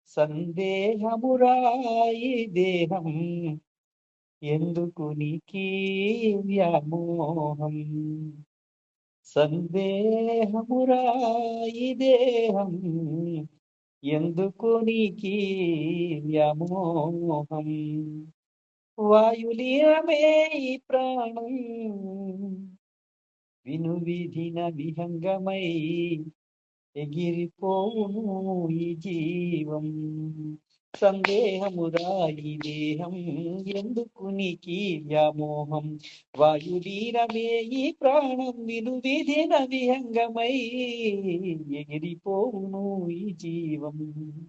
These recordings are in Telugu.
సందేహమురాయి దేహం ఎందుకు నీకీ వ్యామోహం. సందేహమురాయి దేహం ఎందుకు నీకీ వ్యామోహం. వాయులీనమే ఈ ప్రాణం వినువిధిన విహంగమై ఎగిరిపోవును ఈ జీవం. సందేహమురా ఈ దేహం ఎందుకు నీకీ వ్యామోహం. వాయులీనమే ఈ ప్రాణం వినువిధిన విహంగమై ఎగిరిపోవును ఈ జీవం.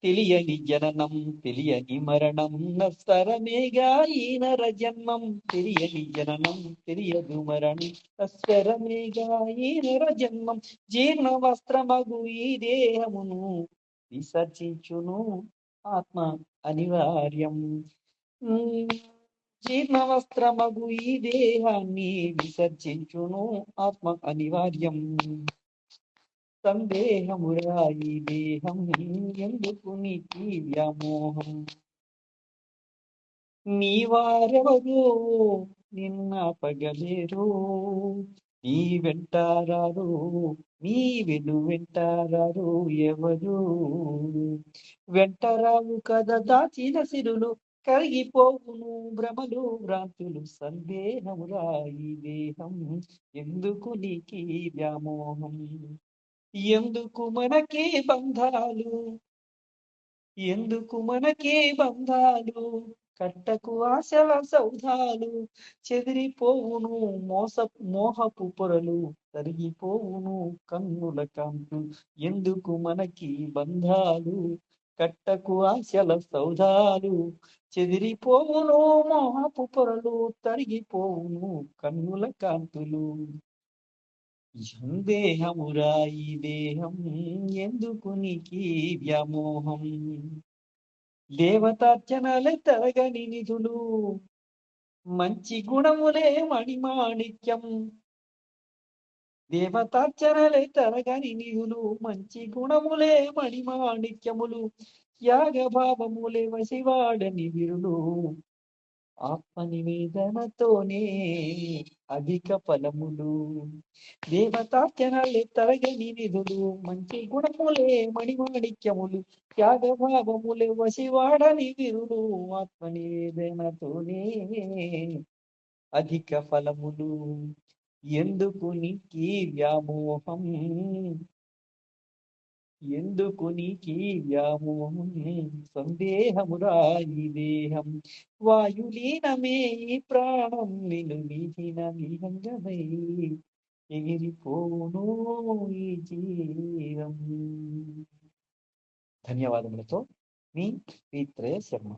తెలియని జననం తెలియని మరణం నశ్వరమేగా ఈ నర జన్మం. తెలియని జననం తెలియదు మరణం నశ్వరమేగా ఈ నర జన్మం. జీర్ణ వస్త్రమగు ఈ దేహమును విసర్జించును ఆత్మ అనివార్యం. జీర్ణ వస్త్రమగు ఈ దేహాన్ని విసర్జించును ఆత్మ అనివార్యం. సందేహమురా ఈ దేహం ఎందుకు నీకీ వ్యామోహం. నీ వారెవరు నిన్నాపగలేరు, నీ వెంటారారు నీ వెంటారారు ఎవరు. వెంటరావు కథ దాచిన సిరులు కరిగిపోవును భ్రమలు భ్రాంతులు. సందేహమురా ఈ దేహం ఎందుకు నీకీ వ్యామోహం. ఎందుకు మనకే బంధాలు ఎందుకు మనకే బంధాలు కట్టకు ఆశల సౌధాలు. చెదిరిపోవును మోహపు పొరలు తరిగిపోవును కన్నుల కాంతులు. ఎందుకు మనకి బంధాలు కట్టకు ఆశల సౌధాలు. చెదిరిపోవును మోహపు పొరలు తరిగిపోవును కన్నుల కాంతులు. సందేహమురా ఈ దేహం ఎందుకు నీకీ వ్యామోహం. దేవతార్చనలే తరగని నిధులు మంచి గుణములే మణిమాణిక్యం. దేవతార్చనలే తరగని నిధులు మంచి గుణములే మణిమాణిక్యములు. త్యాగభావములే వసివాడని విరులు ఆత్మ నివేదనతోనే అధిక ఫలములు. దేవతార్చనలే తరగని నిధులు మంచి గుణములే మణిమాణిక్యములు. త్యాగభావములే వసివాడని విరులు ఆత్మ నివేదనతోనే అధిక ఫలములు. ఎందుకు నీకీ వ్యామోహం ఎందుకు నీకీ వ్యామోహం. సందేహమురా ఈ దేహం వాయులీనమే ఈ ప్రాణం వినువిధిన విహంగమై ఎగిరిపోను ఈ జీవం. ధన్యవాదములతో మీ శ్రీత్రయ శర్మ.